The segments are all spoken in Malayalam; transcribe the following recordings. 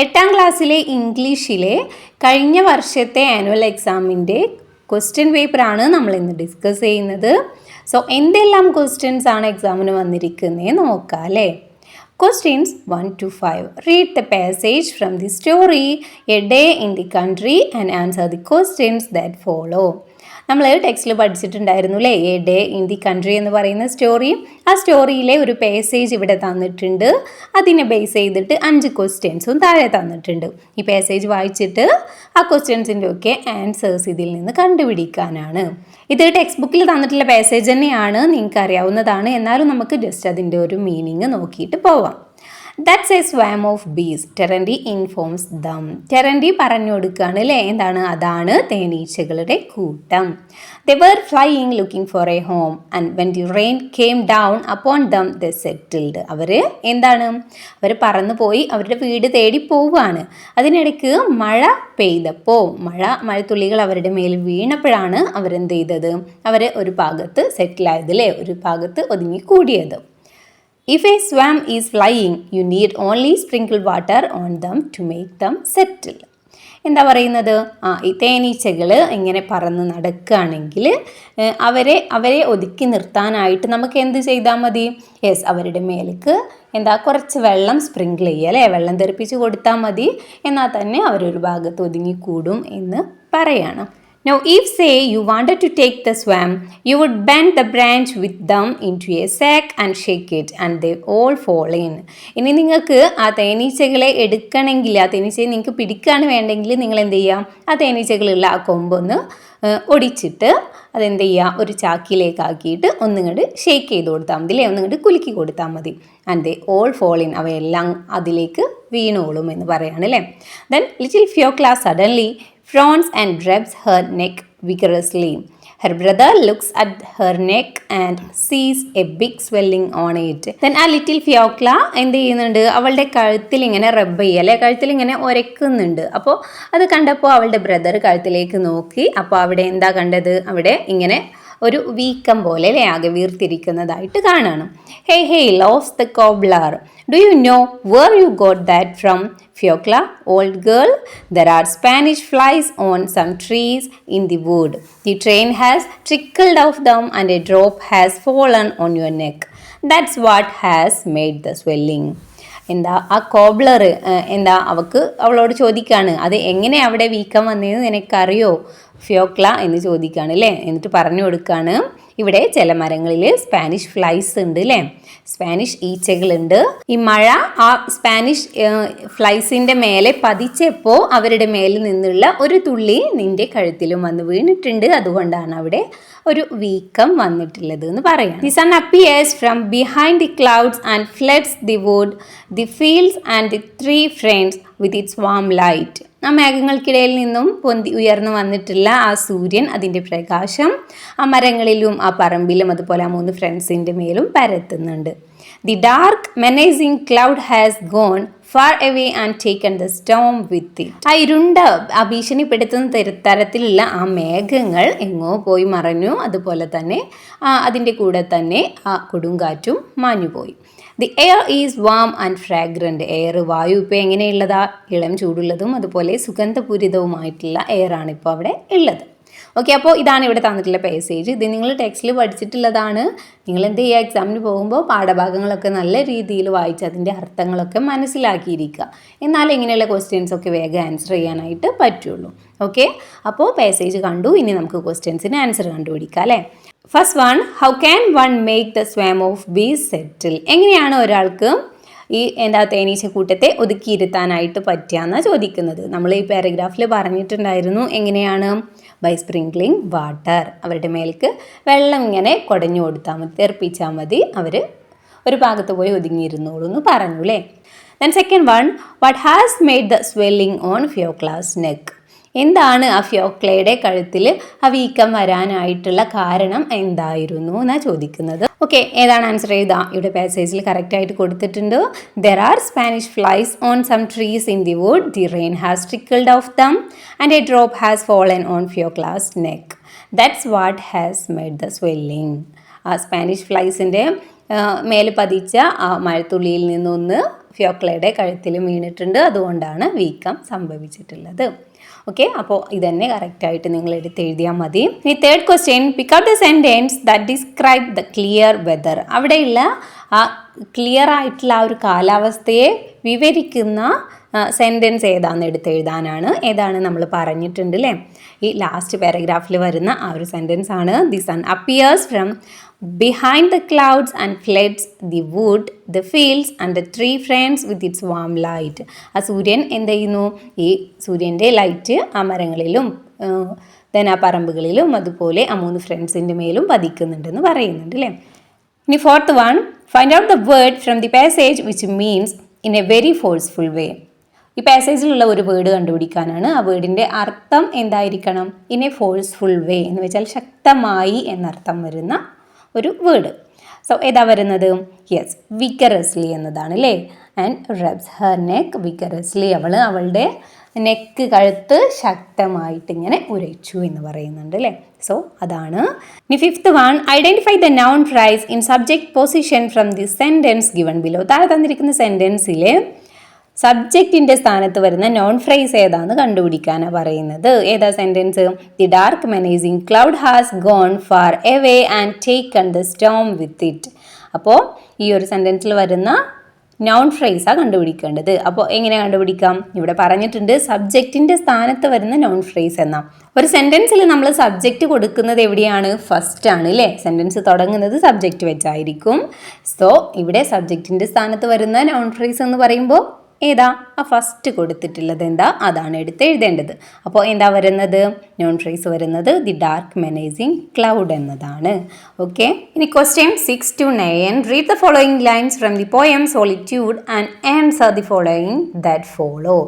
8ാം ക്ലാസ്സിലെ ഇംഗ്ലീഷിലെ കഴിഞ്ഞ വർഷത്തെ ആനുവൽ എക്സാമിൻ്റെ ക്വസ്റ്റ്യൻ പേപ്പറാണ് നമ്മൾ ഇന്ന് ഡിസ്കസ് ചെയ്യുന്നത്. സോ എന്തെല്ലാം ക്വസ്റ്റ്യൻസ് ആണ് എക്സാമിന് വന്നിരിക്കുന്നത് നോക്കാം അല്ലേ. Questions 1 to 5. Read the passage from the story A Day in the Country and answer the questions that follow. നമ്മൾ ടെക്സ്റ്റിൽ പഠിച്ചിട്ടുണ്ടായിരുന്നു അല്ലേ, A day in the country എന്ന് പറയുന്ന സ്റ്റോറി. ആ സ്റ്റോറിയിലെ ഒരു പാസേജ് ഇവിടെ തന്നിട്ടുണ്ട്. അതിനെ ബേസ് ചെയ്തിട്ട് 5 ക്വസ്റ്റ്യൻസും താഴെ തന്നിട്ടുണ്ട്. ഈ പാസേജ് വായിച്ചിട്ട് ആ ക്വസ്റ്റ്യൻസിൻ്റെ ഒക്കെ ആൻസേഴ്സ് ഇതിൽ നിന്ന് കണ്ടുപിടിക്കാനാണ്. ഇത് ടെക്സ്റ്റ് ബുക്കിൽ തന്നിട്ടുള്ള പാസേജ് തന്നെയാണ്, നിങ്ങൾക്ക് അറിയാവുന്നതാണ്. എന്നാലും നമുക്ക് ജസ്റ്റ് അതിൻ്റെ ഒരു മീനിങ് നോക്കിയിട്ട് പോവാം. That's a swarm of bees. Terenty informs them. Terenty പറഞ്ഞു കൊടുക്കുകയാണ് അല്ലേ, എന്താണ്, അതാണ് തേനീച്ചകളുടെ കൂട്ടം. They were flying looking for a home and when the rain came down upon them they settled. അവർ പറന്നു പോയി അവരുടെ വീട് തേടി പോവുകയാണ്. അതിനിടയ്ക്ക് മഴ പെയ്തപ്പോൾ മഴത്തുള്ളികൾ അവരുടെ മേൽ വീണപ്പോഴാണ് അവരെന്ത് ചെയ്തത്, അവർ ഒരു ഭാഗത്ത് സെറ്റിലായത് അല്ലേ, ഒരു ഭാഗത്ത് ഒതുങ്ങിക്കൂടിയത്. If a swarm is flying, you need only sprinkle water on them to make them settle. എന്താ പറയുന്നത്, ഈ തേനീച്ചകൾ ഇങ്ങനെ പറന്ന് നടക്കുകയാണെങ്കിൽ അവരെ ഒതുക്കി നിർത്താനായിട്ട് നമുക്ക് എന്ത് ചെയ്താൽ മതി, അവരുടെ മേലേക്ക് കുറച്ച് വെള്ളം സ്പ്രിങ്കിൾ ചെയ്യുക അല്ലേ, വെള്ളം തെറിപ്പിച്ച് കൊടുത്താൽ മതി. എന്നാൽ തന്നെ അവരൊരു ഭാഗത്ത് ഒതുങ്ങിക്കൂടും എന്ന് പറയാണ്. Now, if say you wanted to take the swarm, you would bend the branch with them into a sack and shake it and they all fall in. ഇനി നിങ്ങൾക്ക് ആ തേനീച്ചകളെ എടുക്കണമെങ്കിൽ, ആ തേനീച്ചയെ നിങ്ങൾക്ക് പിടിക്കുകയാണ് വേണ്ടെങ്കിൽ നിങ്ങൾ എന്ത് ചെയ്യുക, ആ തേനീച്ചകളുള്ള ആ കൊമ്പൊന്ന് ഒടിച്ചിട്ട് അതെന്ത് ചെയ്യുക, ഒരു ചാക്കിലേക്കാക്കിയിട്ട് ഒന്നിങ്ങോട്ട് ഷേക്ക് ചെയ്ത് കൊടുത്താൽ മതി അല്ലേ, ഒന്നിങ്ങോട്ട് കുലുക്കി കൊടുത്താൽ മതി. And they all fall in, അവയെല്ലാം അതിലേക്ക് വീണോളും എന്ന് പറയാണ് അല്ലേ. Then little Fiokla suddenly frowns and rubs her neck vigorously. Her brother looks at her neck and sees a big swelling on it. Then ആ ലിറ്റിൽ ഫിയോക്ല എന്ത് ചെയ്യുന്നുണ്ട്, അവളുടെ കഴുത്തിൽ ഇങ്ങനെ റബ്ബ് ചെയ്യുക അല്ലെ, കഴുത്തിൽ ഇങ്ങനെ ഒരക്കുന്നുണ്ട്. അപ്പോൾ അത് കണ്ടപ്പോൾ അവളുടെ ബ്രദർ കഴുത്തിലേക്ക് നോക്കി. അപ്പോൾ അവിടെ എന്താ കണ്ടത്, അവിടെ ഇങ്ങനെ ഒരു വീക്കം പോലെ അല്ലേ, ആകെ വീർത്തിരിക്കുന്നതായിട്ട് കാണണം. Hey loss the cobbler, do you know where you got that from? Fiocla, old girl, there are Spanish flies on some trees in the wood. The train has trickled off them and a drop has fallen on your neck. That's what has made the swelling. ആ കോബ്ലർ അവളോട് ചോദിക്കുകയാണ്, അത് എങ്ങനെ അവിടെ വീക്കം വന്നതെന്ന് നിനക്കറിയോ ഫിയോക്ല എന്ന് ചോദിക്കുകയാണ് അല്ലേ. എന്നിട്ട് പറഞ്ഞു കൊടുക്കുകയാണ്, ഇവിടെ ചില മരങ്ങളിൽ സ്പാനിഷ് ഫ്ലൈസ് ഉണ്ട് അല്ലേ, സ്പാനിഷ് ഈച്ചകളുണ്ട്. ഈ മഴ ആ സ്പാനിഷ് ഫ്ലൈസിൻ്റെ മേലെ പതിച്ചപ്പോൾ അവരുടെ മേലിൽ നിന്നുള്ള ഒരു തുള്ളി നിന്റെ കഴുത്തിലും വന്ന് വീണിട്ടുണ്ട്, അതുകൊണ്ടാണ് അവിടെ ഒരു വീക്കം വന്നിട്ടുള്ളത് എന്ന് പറയാം. The sun appears from behind the clouds and floods the wood, the fields and the 3 friends with its warm light. ആ മേഘങ്ങൾക്കിടയിൽ നിന്നും ഉയർന്നു വന്നിട്ടുള്ള ആ സൂര്യൻ, അതിൻ്റെ പ്രകാശം ആ മരങ്ങളിലും ആ പറമ്പിലും അതുപോലെ ആ 3 ഫ്രണ്ട്സിൻ്റെ മേലും പരത്തുന്നുണ്ട്. The dark menacing cloud has gone far away and taken the storm with it. ആ ഇരുണ്ട ആ ഭീഷണിപ്പെടുത്തുന്ന തരത്തിലുള്ള ആ മേഘങ്ങൾ എങ്ങോ പോയി മറഞ്ഞു. അതുപോലെ തന്നെ അതിൻ്റെ കൂടെ തന്നെ ആ കൊടുങ്കാറ്റും മാഞ്ഞുപോയി. The air is warm and fragrant. Air, വായു ഇപ്പോൾ എങ്ങനെയുള്ളതാ, ഇളം ചൂടുള്ളതും അതുപോലെ സുഗന്ധപൂരിതവുമായിട്ടുള്ള എയറാണ് ഇപ്പോൾ അവിടെ ഉള്ളത്. ഓക്കെ, അപ്പോൾ ഇതാണ് ഇവിടെ തന്നിട്ടുള്ള പാസേജ്. ഇത് നിങ്ങൾ ടെക്സ്റ്റിൽ പഠിച്ചിട്ടുള്ളതാണ്. നിങ്ങൾ എന്ത് ചെയ്യുക, എക്സാമിന് പോകുമ്പോൾ പാഠഭാഗങ്ങളൊക്കെ നല്ല രീതിയിൽ വായിച്ച് അതിൻ്റെ അർത്ഥങ്ങളൊക്കെ മനസ്സിലാക്കിയിരിക്കുക. എന്നാലും ഇങ്ങനെയുള്ള ക്വസ്റ്റ്യൻസൊക്കെ വേഗം ആൻസർ ചെയ്യാനായിട്ട് പറ്റുള്ളൂ. ഓക്കെ, അപ്പോൾ പാസേജ് കണ്ടു. ഇനി നമുക്ക് ക്വസ്റ്റ്യൻസിന് ആൻസർ കണ്ടുപിടിക്കാം അല്ലേ. First one, how can one make the swarm of bees settle? എങ്ങനെയാണ് ഒരാൾക്ക് ഈ തേനീച്ചക്കൂട്ടത്തെ ഒതുക്കിയിരുത്താനായിട്ട് പറ്റുകയെന്നാണ് ചോദിക്കുന്നത്. നമ്മൾ ഈ പാരഗ്രാഫിൽ പറഞ്ഞിട്ടുണ്ടായിരുന്നു എങ്ങനെയാണ്, ബൈ സ്പ്രിങ്ക്ലിംഗ് വാട്ടർ. അവരുടെ മേലേക്ക് വെള്ളം ഇങ്ങനെ കുടഞ്ഞു കൊടുത്താൽ മതി, തെറിപ്പിച്ചാൽ മതി, അവർ ഒരു ഭാഗത്ത് പോയി ഒതുങ്ങിയിരുന്നോളൂ എന്ന് പറഞ്ഞു അല്ലേ. Then second one, what has made the swelling on Fiocla's neck? എന്താണ് ആ ഫിയോക്ലയുടെ കഴുത്തിൽ ആ വീക്കം വരാനായിട്ടുള്ള കാരണം എന്തായിരുന്നു എന്നാണ് ചോദിക്കുന്നത്. ഓക്കെ, ഏതാണ് ആൻസർ ചെയ്താൽ ഇവിടെ പാസേജിൽ കറക്റ്റായിട്ട് കൊടുത്തിട്ടുണ്ട്. There are Spanish flies on some trees in the wood, the rain has trickled off them and a drop has fallen on Fiocla's neck. That's what has made the swelling. ആ സ്പാനിഷ് ഫ്ലൈസിൻ്റെ മേലെ പതിച്ച ആ മഴത്തുള്ളിയിൽ നിന്നൊന്ന് ഫിയോക്ലയുടെ കഴുത്തിൽ വീണിട്ടുണ്ട്, അതുകൊണ്ടാണ് വീക്കം സംഭവിച്ചിട്ടുള്ളത്. ഓക്കെ, അപ്പോൾ ഇതന്നെ കറക്റ്റായിട്ട് നിങ്ങൾ എഴുതിയാൽ മതി. ഇനി third question, pick out the sentence that describe the clear whether. അവിടെയുള്ള ആ ക്ലിയർ ആയിട്ടുള്ള ആ ഒരു കാലാവസ്ഥയെ വിവരിക്കുന്ന സെൻറ്റൻസ് ഏതാണെന്ന് എഴുതാനാണ്. ഏതാണ് നമ്മൾ പറഞ്ഞിട്ടുണ്ട് അല്ലേ, ഈ ലാസ്റ്റ് പാരഗ്രാഫിൽ വരുന്ന ആ ഒരു സെൻറ്റൻസ് ആണ്. The sun appears from behind the clouds and floods the wood the fields and the tree friends with its warm light. ആ സൂര്യൻ എന്ത് ചെയ്യുന്നു, ഈ സൂര്യൻ്റെ ലൈറ്റ് ആ മരങ്ങളിലും ദെൻ ആ പറമ്പുകളിലും അതുപോലെ ആ 3 ഫ്രണ്ട്സിൻ്റെ മേലും പതിക്കുന്നുണ്ടെന്ന് പറയുന്നുണ്ട് അല്ലേ. ഇനി fourth one, find out the word from the passage which means in a very forceful way. ഈ പാസേജിലുള്ള ഒരു വേർഡ് കണ്ടുപിടിക്കാനാണ്. ആ വേർഡിൻ്റെ അർത്ഥം എന്തായിരിക്കണം, ഇൻ എ ഫോഴ്സ്ഫുൾ വേ എന്ന് വെച്ചാൽ ശക്തമായി എന്നർത്ഥം വരുന്ന ഒരു വേർഡ്. സോ ഏതാ വരുന്നത്, യെസ്, വിഗറസ്ലി എന്നതാണ് അല്ലേ. And rubs her neck vigorously, അവളുടെ നെക്ക് കഴുത്ത് ശക്തമായിട്ട് ഇങ്ങനെ ഉരച്ചു എന്ന് പറയുന്നുണ്ട് അല്ലേ. സോ അതാണ്. ഇനി fifth one, identify the noun fries in subject position from the sentence given below. താഴെ തന്നിരിക്കുന്ന സെൻറ്റൻസിൽ സബ്ജക്റ്റിൻ്റെ സ്ഥാനത്ത് വരുന്ന നോൺ ഫ്രൈസ് ഏതാന്ന് കണ്ടുപിടിക്കാനാണ് പറയുന്നത്. ഏതാ sentence, the dark menacing cloud has gone far away and taken the storm with it. അപ്പോൾ ഈ ഒരു സെൻറ്റൻസിൽ വരുന്ന നൗൺ ഫ്രേസാണ് കണ്ടുപിടിക്കേണ്ടത്. അപ്പോൾ എങ്ങനെ കണ്ടുപിടിക്കാം, ഇവിടെ പറഞ്ഞിട്ടുണ്ട് സബ്ജക്റ്റിൻ്റെ സ്ഥാനത്ത് വരുന്ന നൗൺ ഫ്രേസ് എന്നാ. ഒരു സെൻറ്റൻസിൽ നമ്മൾ സബ്ജക്റ്റ് കൊടുക്കുന്നത് എവിടെയാണ്, ഫസ്റ്റ് ആണ് അല്ലേ. സെൻറ്റൻസ് തുടങ്ങുന്നത് സബ്ജക്റ്റ് വെച്ചായിരിക്കും. സോ ഇവിടെ സബ്ജക്റ്റിൻ്റെ സ്ഥാനത്ത് വരുന്ന നൗൺ ഫ്രേസ് എന്ന് പറയുമ്പോൾ ഏതാ, ആ ഫസ്റ്റ് കൊടുത്തിട്ടുള്ളത് എന്താ, അതാണ് എഴുതേണ്ടത്. അപ്പോൾ എന്താ വരുന്നത്, നോൺ ഫ്രേസ് വരുന്നത് ദി ഡാർക്ക് മെനേസിങ് ക്ലൗഡ് എന്നതാണ്. ഓക്കെ, ഇനി question 6 to 9, read the following lines from the poem solitude and answer the following that follow.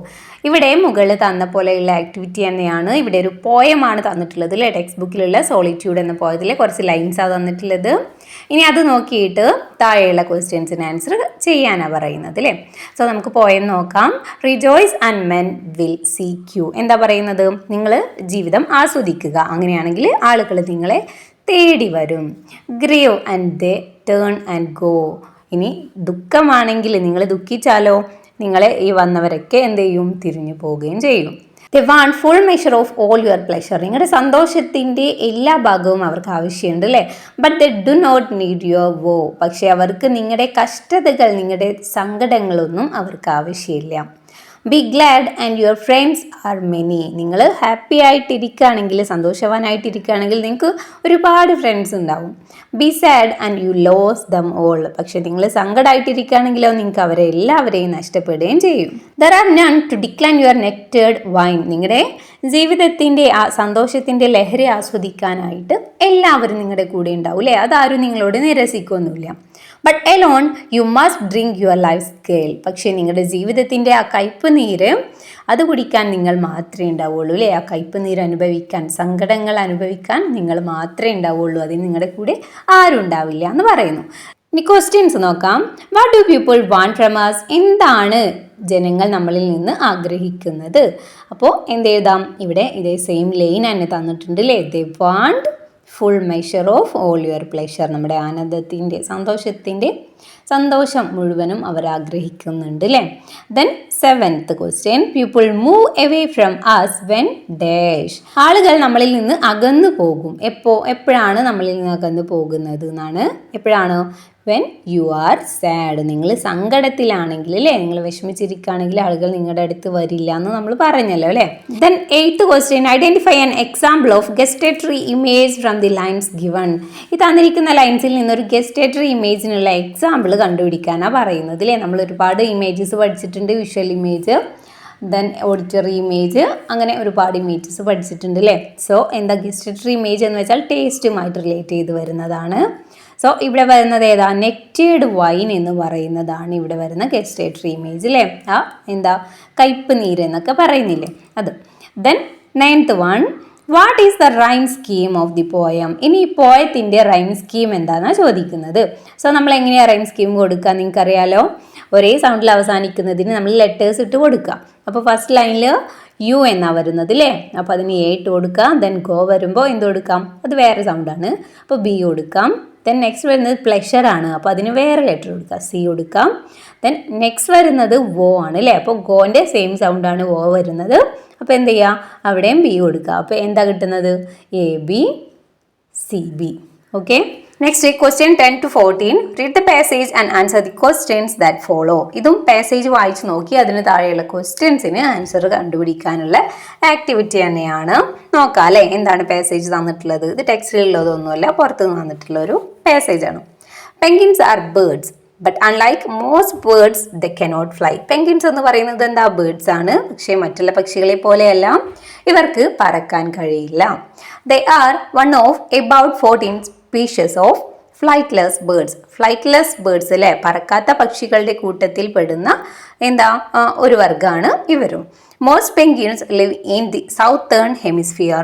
ഇവിടെ മുകളിൽ തന്ന പോലെയുള്ള ആക്ടിവിറ്റി തന്നെയാണ്. ഇവിടെ ഒരു പോയമാണ് തന്നിട്ടുള്ളത് അല്ലേ, ടെക്സ്റ്റ് ബുക്കിലുള്ള സോളിറ്റ്യൂഡ് എന്ന പോയതിലെ കുറച്ച് ലൈൻസാണ് തന്നിട്ടുള്ളത്. ഇനി അത് നോക്കിയിട്ട് താഴെയുള്ള ക്വസ്റ്റ്യൻസിന് ആൻസർ ചെയ്യാനാണ് പറയുന്നത് അല്ലേ. സോ നമുക്ക് പോയം നോക്കാം. Rejoice and men will seek you. എന്താ പറയുന്നത്, നിങ്ങൾ ജീവിതം ആസ്വദിക്കുക, അങ്ങനെയാണെങ്കിൽ ആളുകൾ നിങ്ങളെ തേടി വരും. Grave and they turn and go. ഇനി ദുഃഖമാണെങ്കിൽ നിങ്ങൾ ദുഃഖിച്ചാലോ, നിങ്ങളെ ഈ വന്നവരൊക്കെ എന്ത് ചെയ്യും, തിരിഞ്ഞു പോവുകയും ചെയ്യും. They want full measure of all your pleasure. നിങ്ങളുടെ സന്തോഷത്തിൻ്റെ എല്ലാ ഭാഗവും അവർക്ക് ആവശ്യമുണ്ട് അല്ലേ. But they do not need your woe. പക്ഷേ അവർക്ക് നിങ്ങളുടെ കഷ്ടതകൾ, നിങ്ങളുടെ സങ്കടങ്ങളൊന്നും അവർക്ക് ആവശ്യമില്ല. Be glad and your friends are many. നിങ്ങൾ ഹാപ്പി ആയിട്ടിരിക്കുകയാണെങ്കിൽ, സന്തോഷവാനായിട്ടിരിക്കുകയാണെങ്കിൽ നിങ്ങൾക്ക് ഒരുപാട് ഫ്രണ്ട്സ് ഉണ്ടാവും. Be sad and you lose them all. പക്ഷെ നിങ്ങൾ സങ്കടമായിട്ടിരിക്കുകയാണെങ്കിലോ നിങ്ങൾക്ക് അവരെ എല്ലാവരെയും നഷ്ടപ്പെടുകയും ചെയ്യും. There are none to decline your നെക്റ്റേഡ് wine. നിങ്ങളുടെ ജീവിതത്തിൻ്റെ ആ സന്തോഷത്തിൻ്റെ ലഹരി ആസ്വദിക്കാനായിട്ട് എല്ലാവരും നിങ്ങളുടെ കൂടെ ഉണ്ടാവും അല്ലേ, അതാരും നിങ്ങളോട് നിരസിക്കൊന്നുമില്ല. But alone you must drink your life scale. പക്ഷേ നിങ്ങളുടെ ജീവിതത്തിൻ്റെ ആ കയ്പ് നീര് അത് കുടിക്കാൻ നിങ്ങൾ മാത്രമേ ഉണ്ടാവുള്ളൂ അല്ലേ. ആ കയ്പ് നീര് അനുഭവിക്കാൻ, സങ്കടങ്ങൾ അനുഭവിക്കാൻ നിങ്ങൾ മാത്രമേ ഉണ്ടാവുള്ളൂ, അതിന് നിങ്ങളുടെ കൂടെ ആരും ഉണ്ടാവില്ല എന്ന് പറയുന്നു. ഇനി ക്വസ്റ്റ്യൻസ് നോക്കാം. What do people want from us. എന്താണ് ജനങ്ങൾ നമ്മളിൽ നിന്ന് ആഗ്രഹിക്കുന്നത്. അപ്പോൾ എന്തെഴുതാം, ഇവിടെ ഇതേ സെയിം ലൈൻ തന്നെ തന്നിട്ടുണ്ട് അല്ലേ. They want full measure of all your pleasure. നമ്മുടെ ആനന്ദത്തിൻ്റെ, സന്തോഷം മുഴുവനും അവർ ആഗ്രഹിക്കുന്നുണ്ട് അല്ലേ. Then 7th question, people move away from us when dash. ആളുകൾ നമ്മളിൽ നിന്ന് അകന്നു പോകും. എപ്പോഴാണ് നമ്മളിൽ നിന്ന് അകന്നു പോകുന്നത് എന്നാണ്. എപ്പോഴാണ്, വെൻ യു ആർ സാഡ്. നിങ്ങൾ സങ്കടത്തിലാണെങ്കിൽ അല്ലേ, നിങ്ങൾ വിഷമിച്ചിരിക്കുകയാണെങ്കിൽ ആളുകൾ നിങ്ങളുടെ അടുത്ത് വരില്ല എന്ന് നമ്മൾ പറഞ്ഞല്ലോ അല്ലേ. Then 8th question, identify an example of gustatory image from the lines given. ഈ തന്നിരിക്കുന്ന ലൈൻസിൽ നിന്നൊരു ഗസ്റ്റേറ്ററി ഇമേജിനുള്ള എക്സാമ്പിൾ കണ്ടുപിടിക്കാനാണ് പറയുന്നത് അല്ലേ. നമ്മൾ ഒരുപാട് ഇമേജസ് പഠിച്ചിട്ടുണ്ട്, visual image, then auditory image, അങ്ങനെ ഒരുപാട് ഇമേജസ് പഠിച്ചിട്ടുണ്ട് അല്ലേ. സോ എന്താ ഗസ്റ്റേറ്ററി ഇമേജ് എന്ന് വെച്ചാൽ ടേസ്റ്റുമായിട്ട് റിലേറ്റ് ചെയ്ത് വരുന്നതാണ്. സോ ഇവിടെ വരുന്നത് ഏതാ, നെക്റ്റേഡ് വൈൻ എന്ന് പറയുന്നതാണ് ഇവിടെ വരുന്ന ഗസ്റ്റേറ്ററി ഇമേജ് അല്ലേ. ആ എന്താ കയ്പ് നീര് എന്നൊക്കെ പറയുന്നില്ലേ അത്. Then 9th one, what is the rhyme scheme of the poem. ഇനി ഈ പോയത്തിൻ്റെ റൈം സ്കീം എന്താണെന്നാണ് ചോദിക്കുന്നത്. സോ നമ്മൾ എങ്ങനെയാണ് റൈം സ്കീം കൊടുക്കുക, നിങ്ങൾക്കറിയാലോ. ഒരേ സൗണ്ടിൽ അവസാനിക്കുന്നതിന് നമ്മൾ ലെറ്റേഴ്സ് ഇട്ട് കൊടുക്കുക. അപ്പോൾ ഫസ്റ്റ് ലൈനിൽ യു എന്നാണ് വരുന്നത് അല്ലേ, അപ്പോൾ അതിന് എ ഇട്ട് കൊടുക്കാം. ദെൻ ഗോ വരുമ്പോൾ എന്ത് കൊടുക്കാം, അത് വേറെ സൗണ്ടാണ്, അപ്പോൾ ബി കൊടുക്കാം. ദെൻ നെക്സ്റ്റ് വരുന്നത് പ്ലഷർ ആണ്. അപ്പോൾ അതിന് വേറെ ലെറ്റർ കൊടുക്കാം, സി കൊടുക്കാം. ദെൻ നെക്സ്റ്റ് വരുന്നത് വോ ആണ് അല്ലേ. അപ്പോൾ ഗോൻ്റെ സെയിം സൗണ്ടാണ് വോ വരുന്നത്. അപ്പോൾ എന്ത് ചെയ്യുക, അവിടെയും ബി കൊടുക്കുക. അപ്പോൾ എന്താ കിട്ടുന്നത്, A B C B. Okay. Next question 10 to 14. Read the passage and answer the questions that follow. ഇതും പാസേജ് വായിച്ച് നോക്കി അതിന് താഴെയുള്ള ക്വസ്റ്റ്യൻസിന് ആൻസർ കണ്ടുപിടിക്കാനുള്ള ആക്ടിവിറ്റി തന്നെയാണ്. നോക്കാം അല്ലേ, എന്താണ് പാസേജ് തന്നിട്ടുള്ളത്. ഇത് ടെക്സ്റ്റിലുള്ളതൊന്നുമല്ല, പുറത്തുനിന്ന് വന്നിട്ടുള്ള ഒരു പാസേജ് ആണ്. Penguins are birds but unlike most birds the cannot fly. Penguins എന്ന് പറയുന്നത് എന്താ, ബേർഡ്സ് ആണ്. പക്ഷേ മറ്റുള്ള പക്ഷികളെ പോലെയല്ല, ഇവർക്ക് പറക്കാൻ കഴിയില്ല. They are one of about 14 species of flightless birds. Flightless birds അല്ലേ, പറക്കാത്ത പക്ഷികളുടെ കൂട്ടത്തിൽ പെടുന്ന ഒരു വർഗ്ഗമാണ് ഇവരും. Most penguins live in the southern hemisphere.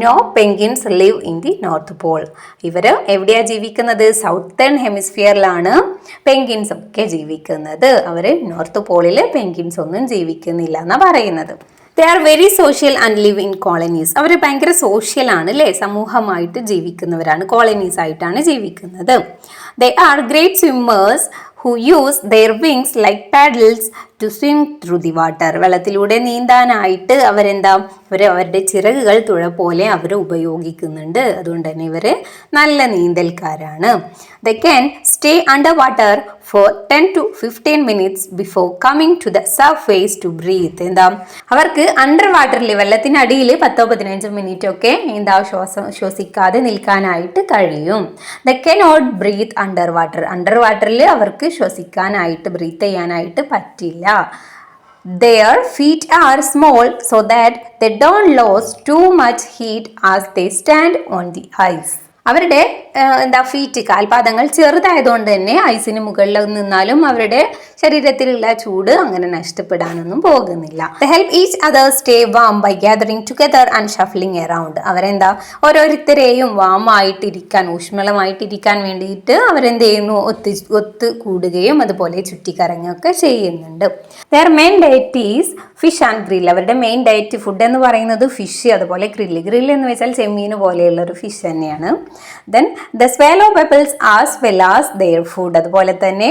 No penguins live in the north pole. ഇവർ എവിടെയാണ് ജീവിക്കുന്നത്, സൗത്തേൺ ഹെമിസ്ഫിയറിലാണ് പെൻഗ്വിൻസ് ഒക്കെ ജീവിക്കുന്നത്. അവർ നോർത്ത് പോളിൽ പെൻഗ്വിൻസ് ഒന്നും ജീവിക്കുന്നില്ല എന്നാണ് പറയുന്നത്. They are very social and live in colonies. അവർ ഭയങ്കര സോഷ്യലാണ് അല്ലേ, സമൂഹമായിട്ട് ജീവിക്കുന്നവരാണ്, കോളനീസ് ആയിട്ടാണ് ജീവിക്കുന്നത്. They are great swimmers who use their wings like paddles to swim through the water. വെള്ളത്തിലൂടെ നീന്താനായിട്ട് അവരുടെ ചിറകുകൾ തുഴ പോലെ അവർ ഉപയോഗിക്കുന്നുണ്ട്. അതുകൊണ്ട് തന്നെ ഇവർ നല്ല നീന്തൽക്കാരാണ്. They can stay underwater for 10 to 15 minutes before coming to the surface to breathe. അവർക്ക് അണ്ടർ വാട്ടറിൽ, വെള്ളത്തിനടിയിൽ 10-15 മിനിറ്റ് ഒക്കെ ശ്വസിക്കാതെ നിൽക്കാനായിട്ട് കഴിയും. They cannot breathe underwater. Under വാട്ടറിൽ അവർക്ക് ശ്വസിക്കാനായിട്ട്, ബ്രീത്ത് ചെയ്യാനായിട്ട് പറ്റില്ല. Their feet are small so that they don't lose too much heat as they stand on the ice. അവരുടെ ഫീറ്റ്, കാൽപാദങ്ങൾ ചെറുതായതുകൊണ്ട് തന്നെ ഐസിന് മുകളിൽ നിന്നാലും അവരുടെ ശരീരത്തിലുള്ള ചൂട് അങ്ങനെ നഷ്ടപ്പെടാനൊന്നും പോകുന്നില്ല. They help each other stay warm by gathering together and shuffling around. ഓരോരുത്തരെയും വാം ആയിട്ടിരിക്കാൻ, ഊഷ്മളമായിട്ടിരിക്കാൻ വേണ്ടിയിട്ട് അവരെന്ത് ചെയ്യുന്നു, ഒത്ത് കൂടുകയും അതുപോലെ ചുറ്റിക്കറങ്ങുകയൊക്കെ ചെയ്യുന്നുണ്ട്. Their main diet is fish and grill. അവരുടെ മെയിൻ ഡയറ്റ് ഫുഡ് എന്ന് പറയുന്നത് ഫിഷ്, അതുപോലെ ഗ്രില്ല് എന്ന് വെച്ചാൽ ചെമ്മീൻ പോലെയുള്ള ഒരു ഫിഷ് തന്നെയാണ്. Then the swallow pebbles as well as their food. അതുപോലെ തന്നെ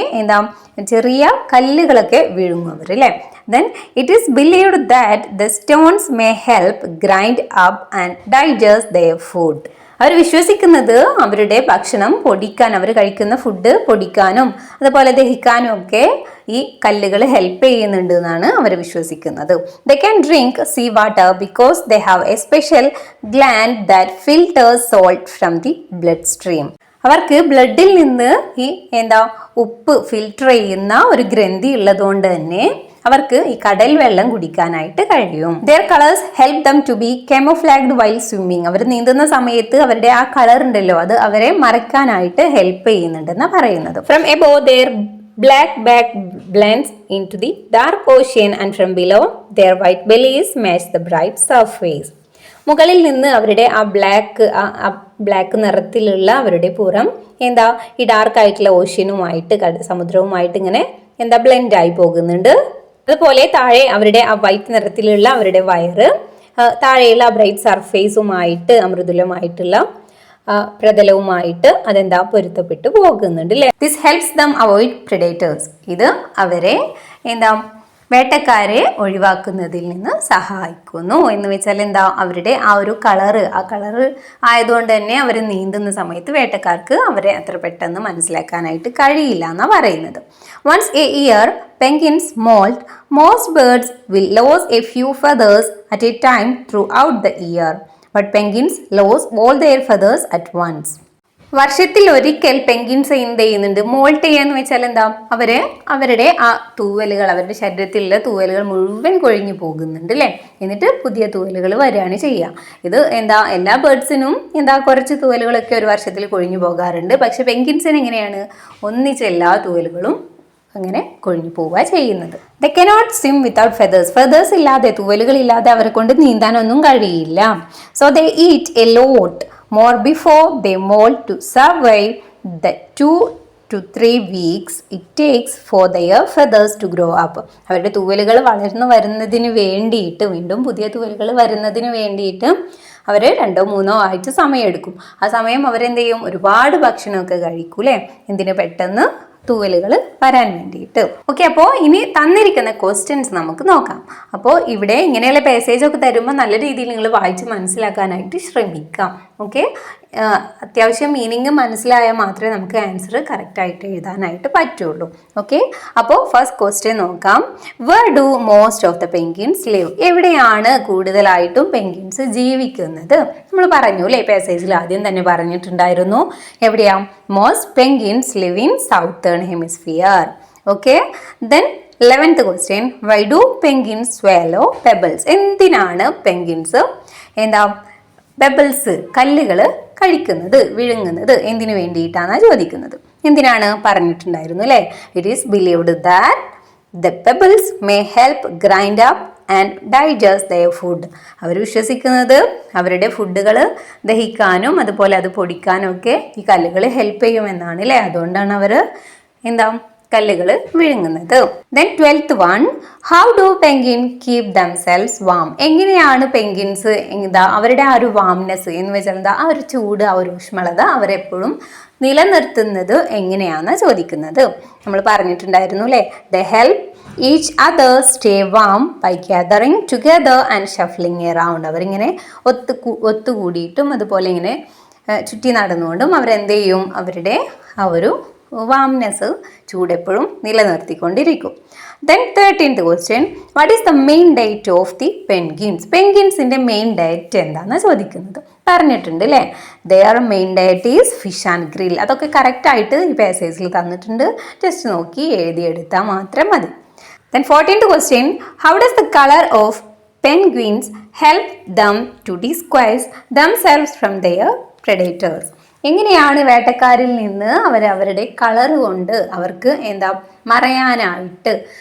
ചെറിയ കല്ലുകളൊക്കെ വിഴുങ്ങും അവർ അല്ലേ. Then it is believed that the stones may help grind up and digest their food. അവർ വിശ്വസിക്കുന്നത് അവരുടെ ഭക്ഷണം പൊടിക്കാൻ, അവർ കഴിക്കുന്ന ഫുഡ് പൊടിക്കാനും അതുപോലെ ദഹിക്കാനും ഒക്കെ ഈ കല്ലുകൾ ഹെൽപ്പ് ചെയ്യുന്നുണ്ട് എന്നാണ് അവർ വിശ്വസിക്കുന്നത്. They can drink sea water because they have a special gland that filters salt from the bloodstream. അവർക്ക് ബ്ലഡിൽ നിന്ന് ഈ ഉപ്പ് ഫിൽട്ടർ ചെയ്യുന്ന ഒരു ഗ്രന്ഥി ഉള്ളതുകൊണ്ട് തന്നെ അവർക്ക് ഈ കടൽ വെള്ളം കുടിക്കാനായിട്ട് കഴിയും. Their colors help them to be camouflaged while swimming. അവർ നീന്തുന്ന സമയത്ത് അവരുടെ ആ കളർ ഉണ്ടല്ലോ, അത് അവരെ മറയ്ക്കാനായിട്ട് ഹെൽപ്പ് ചെയ്യുന്നുണ്ടെന്നാ പറയുന്നത്. From above their black back blends into the dark ocean and from below their white bellies match the bright surface. മുകളിൽ നിന്ന് അവരുടെ ആ ബ്ലാക്ക് നിറത്തിലുള്ള അവരുടെ പുറം ഈ ഡാർക്ക് ആയിട്ടുള്ള ഓഷ്യനുമായിട്ട്, സമുദ്രവുമായിട്ട് ഇങ്ങനെ ബ്ലെൻഡ് ആയി പോകുന്നുണ്ട്. അതുപോലെ താഴെ അവരുടെ ആ വൈറ്റ് നിറത്തിലുള്ള അവരുടെ വയറ് താഴെയുള്ള ബ്രൈറ്റ് സർഫേസുമായിട്ട്, അമൃദുലമായിട്ടുള്ള പ്രതലവുമായിട്ട് പൊരുത്തപ്പെട്ടു പോകുന്നുണ്ട് അല്ലേ. This helps them avoid predators. ഇത് അവരെ വേട്ടക്കാരെ ഒഴിവാക്കുന്നതിൽ നിന്ന് സഹായിക്കുന്നു. എന്ന് വെച്ചാൽ അവരുടെ ആ ഒരു കളറ് ആയതുകൊണ്ട് തന്നെ അവർ നീന്തുന്ന സമയത്ത് വേട്ടക്കാർക്ക് അവരെ അത്ര പെട്ടെന്ന് മനസ്സിലാക്കാനായിട്ട് കഴിയില്ല എന്നാണ് പറയുന്നത്. Once a year penguins molt, most birds will lose a few feathers at a time throughout the year, but penguins lose all their feathers at once. വർഷത്തിൽ ഒരിക്കൽ പെൻഗ്വിൻസ് എന്ത് ചെയ്യുന്നുണ്ട്, മോൾട്ട് ചെയ്യാന്ന് വെച്ചാൽ അവരുടെ ആ തൂവലുകൾ, അവരുടെ ശരീരത്തിലുള്ള തൂവലുകൾ മുഴുവൻ കൊഴിഞ്ഞു പോകുന്നുണ്ട് അല്ലേ. എന്നിട്ട് പുതിയ തൂവലുകൾ വരികയാണ് ചെയ്യുക. ഇത് എല്ലാ ബേർഡ്സിനും കുറച്ച് തൂവലുകളൊക്കെ ഒരു വർഷത്തിൽ കൊഴിഞ്ഞു പോകാറുണ്ട്. പക്ഷെ പെൻഗ്വിൻസിന് എങ്ങനെയാണ്, ഒന്നിച്ച് എല്ലാ തൂവലുകളും അങ്ങനെ കൊഴിഞ്ഞു പോവുക ചെയ്യുന്നത്. They cannot swim without feathers. Feathers ഇല്ലാതെ, തൂവലുകൾ ഇല്ലാതെ അവരെ കൊണ്ട് നീന്താനൊന്നും കഴിയില്ല. So they eat a lot more before they molt to survive the 2 to 3 weeks it takes for their feathers to grow up. അവരുടെ തൂവലുകൾ വളർന്നു വരുന്നതിന് വേണ്ടിയിട്ട്, വീണ്ടും പുതിയ തൂവലുകൾ വരുന്നതിന് വേണ്ടിയിട്ട് അവർ 2-3 ആഴ്ച സമയമെടുക്കും. ആ സമയം അവരെന്ത് ചെയ്യും? ഒരുപാട് ഭക്ഷണമൊക്കെ കഴിക്കും അല്ലേ? എന്തിനു? പെട്ടെന്ന് തൂവലുകൾ വരാൻ വേണ്ടിയിട്ട്. ഓക്കെ, അപ്പോൾ ഇനി തന്നിരിക്കുന്ന ക്വസ്റ്റ്യൻസ് നമുക്ക് നോക്കാം. അപ്പോൾ ഇവിടെ ഇങ്ങനെയുള്ള പാസേജ് ഒക്കെ തരുമ്പോൾ നല്ല രീതിയിൽ നിങ്ങൾ വായിച്ച് മനസ്സിലാക്കാനായിട്ട് ശ്രമിക്കാം. ഓക്കെ, അത്യാവശ്യം മീനിങ് മനസ്സിലായാൽ മാത്രമേ നമുക്ക് ആൻസർ കറക്റ്റായിട്ട് എഴുതാനായിട്ട് പറ്റുള്ളൂ. ഓക്കെ, അപ്പോൾ ഫസ്റ്റ് ക്വസ്റ്റ്യൻ നോക്കാം. Where do most of the penguins live? എവിടെയാണ് കൂടുതലായിട്ടും പെൻഗ്വിൻസ് ജീവിക്കുന്നത്? നമ്മൾ പറഞ്ഞു അല്ലേ, പാസേജിൽ ആദ്യം തന്നെ പറഞ്ഞിട്ടുണ്ടായിരുന്നു. എവിടെയാ? Most penguins live in southern hemisphere. Okay, then 11th question. Why do penguins swallow pebbles? എന്തിനാണ് പെൻഗ്വിൻസ് പെബിൾസ്, കല്ലുകൾ കഴിക്കുന്നത്, വിഴുങ്ങുന്നത്? എന്തിനു വേണ്ടിയിട്ടാണ് ചോദിക്കുന്നത്. എന്തിനാണ് പറഞ്ഞിട്ടുണ്ടായിരുന്നു അല്ലേ? It is believed that the pebbles may help grind up and digest their food. അവർ വിശ്വസിക്കുന്നത് അവരുടെ ഫുഡുകൾ ദഹിക്കാനും അതുപോലെ അത് പൊടിക്കാനും ഒക്കെ ഈ കല്ലുകൾ ഹെൽപ്പ് ചെയ്യുമെന്നാണ് അല്ലേ? അതുകൊണ്ടാണ് അവർ കല്ലുകൾ വിഴുങ്ങുന്നത്. Then 12th one. How do penguin keep themselves warm? എങ്ങനെയാണ് പെൻഗ്വിൻസ് അവരുടെ ആ ഒരു വാംനെസ് എന്ന് വെച്ചാൽ ആ ഒരു ചൂട്, ആ ഒരു ഊഷ്മളത അവരെപ്പോഴും നിലനിർത്തുന്നത് എങ്ങനെയാണെന്ന് ചോദിക്കുന്നത്. നമ്മൾ പറഞ്ഞിട്ടുണ്ടായിരുന്നു അല്ലേ, the help each other stay warm by gathering together and shuffling around. അവരിങ്ങനെ ഒത്തുകൂടിയിട്ടും അതുപോലെ ഇങ്ങനെ ചുറ്റി നടന്നുകൊണ്ടും അവരെന്ത് ചെയ്യും? അവരുടെ ആ ഒരു വാംനെസ്, ചൂടെപ്പോഴും നിലനിർത്തിക്കൊണ്ടിരിക്കും. Then 13th question. What is the main diet of the penguins? പെൻഗ്വിൻസിന്റെ മെയിൻ ഡയറ്റ് എന്താണെന്ന് ചോദിക്കുന്നത്. പറഞ്ഞിട്ടുണ്ട് അല്ലേ, their main diet is fish and krill. അതൊക്കെ കറക്റ്റായിട്ട് ഈ പാസേജിൽ തന്നിട്ടുണ്ട്. ജസ്റ്റ് നോക്കി എഴുതിയെടുത്താൽ മാത്രം മതി. Then 14th question. How does the colour of penguins help them to disguise themselves from their predators? എങ്ങനെയാണ് വേട്ടക്കാരിൽ നിന്ന് അവരുടെ കളർ കൊണ്ട് അവർക്ക് മറയാനായിട്ട്,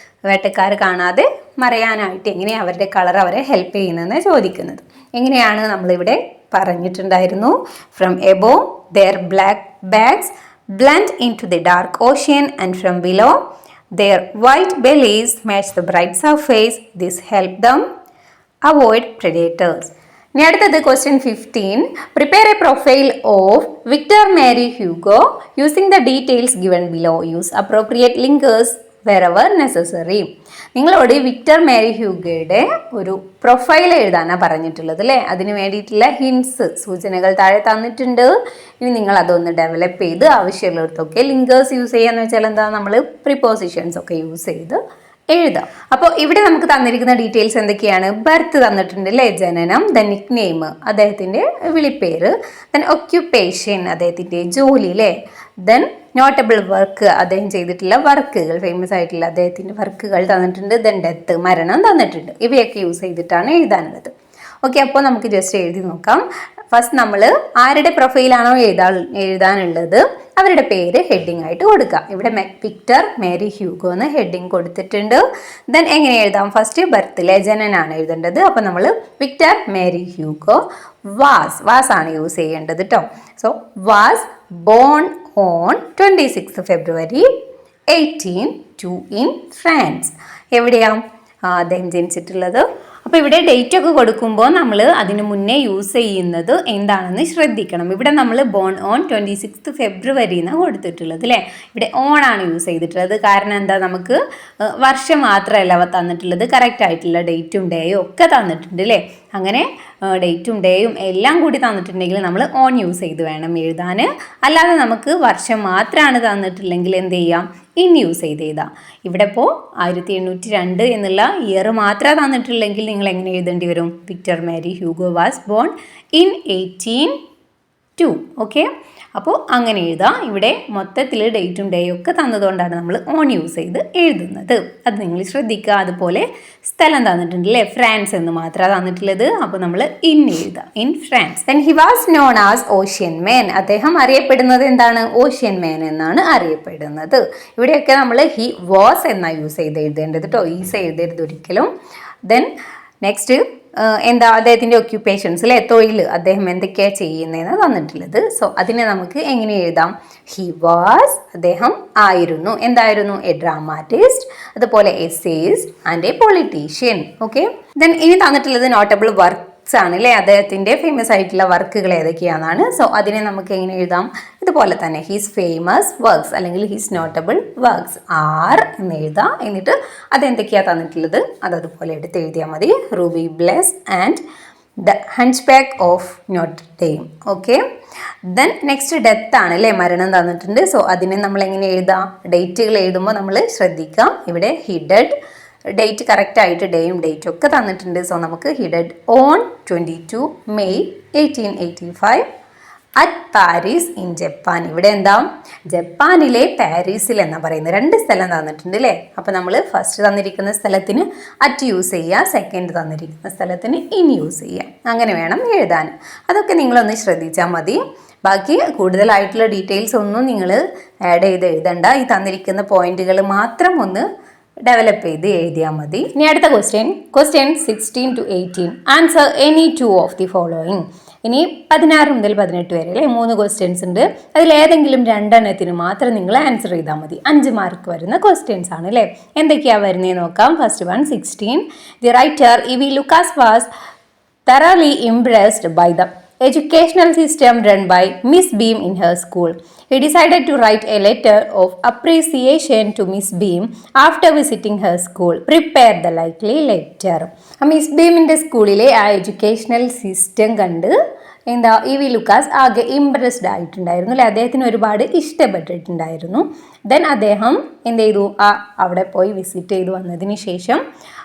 വേട്ടക്കാർ കാണാതെ മറയാനായിട്ട് എങ്ങനെയാണ് അവരുടെ കളർ അവരെ ഹെൽപ്പ് ചെയ്യുന്നതെന്ന് ചോദിക്കുന്നത്. എങ്ങനെയാണ് നമ്മളിവിടെ പറഞ്ഞിട്ടുണ്ടായിരുന്നു. From above their black bags blend into the dark ocean and from below their white bellies match the bright surface. This help them avoid predators. ഇനി അടുത്തത് question 15. Prepare A profile of Victor Mary Hugo using the details given below. Use appropriate linkers wherever necessary. നിങ്ങളോട് വിക്ടർ മേരി ഹ്യൂഗോയുടെ ഒരു പ്രൊഫൈൽ എഴുതാനാണ് പറഞ്ഞിട്ടുള്ളത് അല്ലേ? അതിന് വേണ്ടിയിട്ടുള്ള ഹിൻസ്, സൂചനകൾ താഴെ തന്നിട്ടുണ്ട്. ഇനി നിങ്ങൾ അതൊന്ന് ഡെവലപ്പ് ചെയ്ത് ആവശ്യമുള്ളിടത്തൊക്കെ ലിങ്കേഴ്സ് യൂസ് ചെയ്യാന്ന് വെച്ചാൽ നമ്മൾ പ്രിപ്പോസിഷൻസ് ഒക്കെ യൂസ് ചെയ്ത് എഴുതാം. അപ്പോൾ ഇവിടെ നമുക്ക് തന്നിരിക്കുന്ന ഡീറ്റെയിൽസ് എന്തൊക്കെയാണ്? ബർത്ത് തന്നിട്ടുണ്ട് അല്ലേ, ജനനം. ദെൻ നിക് നെയിം, അദ്ദേഹത്തിൻ്റെ വിളിപ്പേര്. ദെൻ ഒക്യുപ്പേഷൻ, അദ്ദേഹത്തിൻ്റെ ജോലി അല്ലേ. ദെൻ നോട്ടബിൾ വർക്ക്, അദ്ദേഹം ചെയ്തിട്ടുള്ള വർക്കുകൾ, ഫേമസ് ആയിട്ടുള്ള അദ്ദേഹത്തിൻ്റെ വർക്കുകൾ തന്നിട്ടുണ്ട്. ദെൻ ഡെത്ത്, മരണം തന്നിട്ടുണ്ട്. ഇവയൊക്കെ യൂസ് ചെയ്തിട്ടാണ് എഴുതാനുള്ളത്. ഓക്കെ, അപ്പോൾ നമുക്ക് ജസ്റ്റ് എഴുതി നോക്കാം. ഫസ്റ്റ് നമ്മൾ ആരുടെ പ്രൊഫൈലാണോ എഴുതാനുള്ളത് അവരുടെ പേര് ഹെഡിങ് ആയിട്ട് കൊടുക്കുക. ഇവിടെ വിക്ടർ മേരി ഹ്യൂഗോ എന്ന് ഹെഡിങ് കൊടുത്തിട്ടുണ്ട്. ദെൻ എങ്ങനെ എഴുതാം? ഫസ്റ്റ് ബർത്തിലെ ജനനാണ് എഴുതേണ്ടത്. അപ്പോൾ നമ്മൾ വിക്ടർ മേരി ഹ്യൂഗോ വാസ് ആണ് യൂസ് ചെയ്യേണ്ടത് കേട്ടോ. So was born on 26 February 1802 in France. എവിടെയാ അദ്ദേഹം ജനിച്ചിട്ടുള്ളത്? അപ്പോൾ ഇവിടെ ഡേറ്റ് ഒക്കെ കൊടുക്കുമ്പോൾ നമ്മൾ അതിന് മുന്നേ യൂസ് ചെയ്യുന്നത് എന്താണെന്ന് ശ്രദ്ധിക്കണം. ഇവിടെ നമ്മൾ ബോൺ ഓൺ 26 February എന്നാണ് കൊടുത്തിട്ടുള്ളത് അല്ലേ. ഇവിടെ ഓൺ ആണ് യൂസ് ചെയ്തിട്ടുള്ളത്. കാരണം എന്താ, നമുക്ക് വർഷം മാത്രമല്ല തന്നിട്ടുള്ളത്, കറക്റ്റ് ആയിട്ടുള്ള ഡേറ്റും ഡേയും ഒക്കെ തന്നിട്ടുണ്ട് അല്ലേ. അങ്ങനെ ഡേറ്റും ഡേയും എല്ലാം കൂടി തന്നിട്ടുണ്ടെങ്കിൽ നമ്മൾ ഓൺ യൂസ് ചെയ്ത് വേണം എഴുതാൻ. അല്ലാതെ നമുക്ക് വർഷം മാത്രമാണ് തന്നിട്ടില്ലെങ്കിൽ എന്ത് ചെയ്യാം? ഇൻ യൂസ് ചെയ്ത് എഴുതാം. ഇവിടെ ഇപ്പോൾ 1802 എന്നുള്ള ഇയർ മാത്രമേ തന്നിട്ടുള്ളെങ്കിൽ നിങ്ങൾ എങ്ങനെ എഴുതേണ്ടി വരും? Victor Mary Hugo was born in 1802. Okay, അപ്പോൾ അങ്ങനെ എഴുതാം. ഇവിടെ മൊത്തത്തിൽ ഡേറ്റും ഡേയും ഒക്കെ തന്നതുകൊണ്ടാണ് നമ്മൾ ഓൺ യൂസ് ചെയ്ത് എഴുതുന്നത്. അത് നിങ്ങൾ ശ്രദ്ധിക്കുക. അതുപോലെ സ്ഥലം തന്നിട്ടുണ്ട് അല്ലേ, ഫ്രാൻസ് എന്ന് മാത്രമാണ് തന്നിട്ടുള്ളത്. അപ്പോൾ നമ്മൾ ഇൻ എഴുതാം, in France. Then he was known as ocean man. അദ്ദേഹം അറിയപ്പെടുന്നത് എന്താണ്? ഓഷ്യൻ മാൻ എന്നാണ് അറിയപ്പെടുന്നത്. ഇവിടെയൊക്കെ നമ്മൾ ഹി വാസ് എന്നാണ് യൂസ് ചെയ്ത് എഴുതേണ്ടത് കേട്ടോ, ഈസ് എഴുതരുത് ഒരിക്കലും. ദെൻ നെക്സ്റ്റ് എന്താ അദ്ദേഹത്തിൻ്റെ ഒക്യുപ്പേഷൻസ് അല്ലെ, തൊഴിൽ അദ്ദേഹം എന്തൊക്കെയാണ് ചെയ്യുന്നതെന്ന് തന്നിട്ടുള്ളത്. സോ അതിനെ നമുക്ക് എങ്ങനെ എഴുതാം? ഹി വാസ്, അദ്ദേഹം ആയിരുന്നു, എന്തായിരുന്നു? എ ഡ്രാമാറ്റിസ്റ്റ്, അതുപോലെ essayist and A politician. Okay, then ഇനി തന്നിട്ടുള്ളത് നോട്ടബിൾ വർക്ക്സ് ആണ് അല്ലേ, അദ്ദേഹത്തിൻ്റെ ഫേമസ് ആയിട്ടുള്ള വർക്കുകൾ ഏതൊക്കെയാണെന്നാണ്. സോ അതിനെ നമുക്ക് എങ്ങനെ എഴുതാം? ഇതുപോലെ തന്നെ ഹിസ് ഫേമസ് വർക്ക്സ് അല്ലെങ്കിൽ ഹിസ് നോട്ടബിൾ വർക്ക്സ് ആർ എന്ന് എഴുതാം. എന്നിട്ട് അതെന്തൊക്കെയാണ് തന്നിട്ടുള്ളത് അതുപോലെ എടുത്ത് എഴുതിയാൽ മതി. Ruy Blas and the hunchback of Notre Dame. Okay, then next death ആണ് അല്ലേ, മരണം തന്നിട്ടുണ്ട്. സോ അതിനെ നമ്മൾ എങ്ങനെ എഴുതാം? ഡേറ്റുകൾ എഴുതുമ്പോൾ നമ്മൾ ശ്രദ്ധിക്കാം. ഇവിടെ ഹി ഡെഡ്, ഡേറ്റ് കറക്റ്റ് ആയിട്ട് ഡേയും ഡേറ്റും ഒക്കെ തന്നിട്ടുണ്ട്. സോ നമുക്ക് he dead on 22 May 1885 at Paris in Japan. ഇവിടെ എന്താ? ജപ്പാനിലെ പാരീസിൽ എന്നാ പറയുന്നത്. 2 സ്ഥലം തന്നിട്ടുണ്ട് അല്ലേ. അപ്പോൾ നമ്മൾ ഫസ്റ്റ് തന്നിരിക്കുന്ന സ്ഥലത്തിന് അറ്റ് യൂസ് ചെയ്യുക, സെക്കൻഡ് തന്നിരിക്കുന്ന സ്ഥലത്തിന് ഇൻ യൂസ് ചെയ്യുക. അങ്ങനെ വേണം എഴുതാൻ. അതൊക്കെ നിങ്ങളൊന്ന് ശ്രദ്ധിച്ചാൽ മതി. ബാക്കി കൂടുതലായിട്ടുള്ള ഡീറ്റെയിൽസ് ഒന്നും നിങ്ങൾ ആഡ് ചെയ്ത് എഴുതണ്ട. ഈ തന്നിരിക്കുന്ന പോയിന്റുകൾ മാത്രം ഒന്ന് ഡെവലപ്പ് ചെയ്ത് എഴുതിയാൽ മതി. ഇനി അടുത്ത question 16 to 18. Answer any 2 of the following. ഇനി 16 മുതൽ 18 വരെ അല്ലേ 3 ക്വസ്റ്റ്യൻസ് ഉണ്ട്. അതിലേതെങ്കിലും 2 എണ്ണത്തിന് മാത്രം നിങ്ങൾ ആൻസർ ചെയ്താൽ മതി. 5 മാർക്ക് വരുന്ന ക്വസ്റ്റ്യൻസ് ആണ് അല്ലേ. എന്തൊക്കെയാണ് വരുന്നത് നോക്കാം. First one 16. The writer EV Lucas was thoroughly impressed by the educational system run by Miss Beam in her school. He decided to write a letter of appreciation to Miss Beam after visiting her school. Prepare the likely letter. Miss ബീമിൻ്റെ സ്കൂളിലെ ആ എഡ്യൂക്കേഷണൽ സിസ്റ്റം കണ്ട് എന്താ ഇ വി ലുക്കാസ് ആകെ ഇംപ്രസ്ഡ് ആയിട്ടുണ്ടായിരുന്നു അല്ലെ, അദ്ദേഹത്തിന് ഒരുപാട് ഇഷ്ടപ്പെട്ടിട്ടുണ്ടായിരുന്നു. ദെൻ അദ്ദേഹം എന്ത് ചെയ്തു? അവിടെ പോയി വിസിറ്റ് ചെയ്തു വന്നതിന് ശേഷം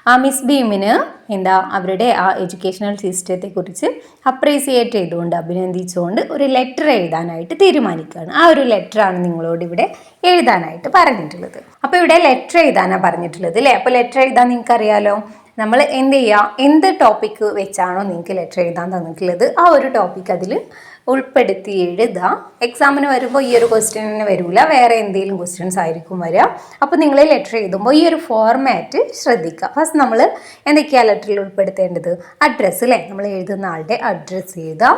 ആ മിസ് ബീമിന് എന്താ അവരുടെ ആ എഡ്യൂക്കേഷണൽ സിസ്റ്റത്തെ കുറിച്ച് അപ്രീസിയേറ്റ് ചെയ്തുകൊണ്ട് അഭിനന്ദിച്ചുകൊണ്ട് ഒരു ലെറ്റർ എഴുതാനായിട്ട് തീരുമാനിക്കുകയാണ്. ആ ഒരു ലെറ്ററാണ് നിങ്ങളോട് ഇവിടെ എഴുതാനായിട്ട് പറഞ്ഞിട്ടുള്ളത്. അപ്പോൾ ഇവിടെ ലെറ്റർ എഴുതാനാണ് പറഞ്ഞിട്ടുള്ളത് അല്ലേ. അപ്പോൾ ലെറ്റർ എഴുതാൻ നിങ്ങൾക്കറിയാലോ, നമ്മൾ എന്ത് ചെയ്യുക, എന്ത് ടോപ്പിക്ക് വെച്ചാണോ നിങ്ങൾക്ക് ലെറ്റർ എഴുതാൻ തന്നിട്ടുള്ളത് ആ ഒരു ടോപ്പിക്ക് അതിൽ ഉൾപ്പെടുത്തി എഴുതുക. എക്സാമിന് വരുമ്പോൾ ഈ ഒരു ക്വസ്റ്റ്യന് വരില്ല, വേറെ എന്തെങ്കിലും ക്വസ്റ്റ്യൻസ് ആയിരിക്കും വരിക. അപ്പോൾ നിങ്ങൾ ലെറ്റർ എഴുതുമ്പോൾ ഈ ഒരു ഫോർമാറ്റ് ശ്രദ്ധിക്കുക. ഫസ്റ്റ് നമ്മൾ എന്തൊക്കെയാണ് ലെറ്ററിൽ ഉൾപ്പെടുത്തേണ്ടത്? അഡ്രസ്സ് അല്ലേ, നമ്മൾ എഴുതുന്ന ആളുടെ അഡ്രസ്സ് എഴുതുക.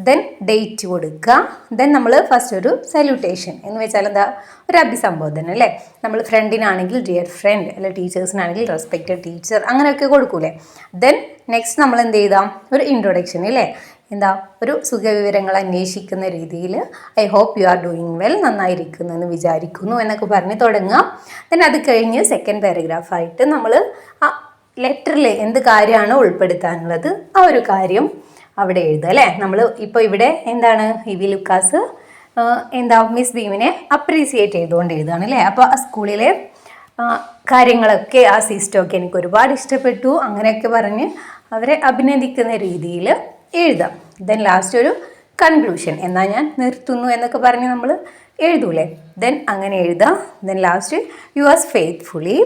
ദെൻ ഡേറ്റ് കൊടുക്കുക. ദെൻ നമ്മൾ ഫസ്റ്റ് ഒരു സല്യൂട്ടേഷൻ എന്ന് വെച്ചാൽ എന്താ, ഒരു അഭിസംബോധന അല്ലേ. നമ്മൾ ഫ്രണ്ടിനാണെങ്കിൽ ഡിയർ ഫ്രണ്ട്, അല്ലെ ടീച്ചേഴ്സിനാണെങ്കിൽ റെസ്പെക്റ്റഡ് ടീച്ചർ, അങ്ങനെയൊക്കെ കൊടുക്കൂലേ. ദെൻ നെക്സ്റ്റ് നമ്മൾ എന്ത് ചെയ്താം? ഒരു ഇൻട്രൊഡക്ഷൻ അല്ലേ, എന്താ ഒരു സുഖവിവരങ്ങൾ അന്വേഷിക്കുന്ന രീതിയിൽ I hope you are doing well, നന്നായിരിക്കുന്നു എന്ന് വിചാരിക്കുന്നു എന്നൊക്കെ പറഞ്ഞ് തുടങ്ങുക. ദെൻ അത് കഴിഞ്ഞ് സെക്കൻഡ് പാരഗ്രാഫായിട്ട് നമ്മൾ ആ ലെറ്ററിൽ എന്ത് കാര്യമാണ് ഉൾപ്പെടുത്താനുള്ളത് ആ ഒരു കാര്യം അവിടെ എഴുതുക അല്ലേ. നമ്മൾ ഇപ്പോൾ ഇവിടെ എന്താണ് ഇ വി ലുക്കാസ് എന്താ മിസ് ബീമിനെ അപ്രീസിയേറ്റ് ചെയ്തുകൊണ്ട് എഴുതുകയാണ് അല്ലേ. അപ്പോൾ ആ സ്കൂളിലെ കാര്യങ്ങളൊക്കെ ആ സിസ്റ്റമൊക്കെ എനിക്ക് ഒരുപാട് ഇഷ്ടപ്പെട്ടു അങ്ങനെയൊക്കെ പറഞ്ഞ് അവരെ അഭിനന്ദിക്കുന്ന രീതിയിൽ എഴുതാം. ദെൻ ലാസ്റ്റ് ഒരു കൺക്ലൂഷൻ, എന്നാൽ ഞാൻ നിർത്തുന്നു എന്നൊക്കെ പറഞ്ഞ് നമ്മൾ എഴുതൂലേ. ദെൻ അങ്ങനെ എഴുതാം. ദെൻ ലാസ്റ്റ് യുവേഴ്സ് ഫെയ്ത്ത്ഫുള്ളി,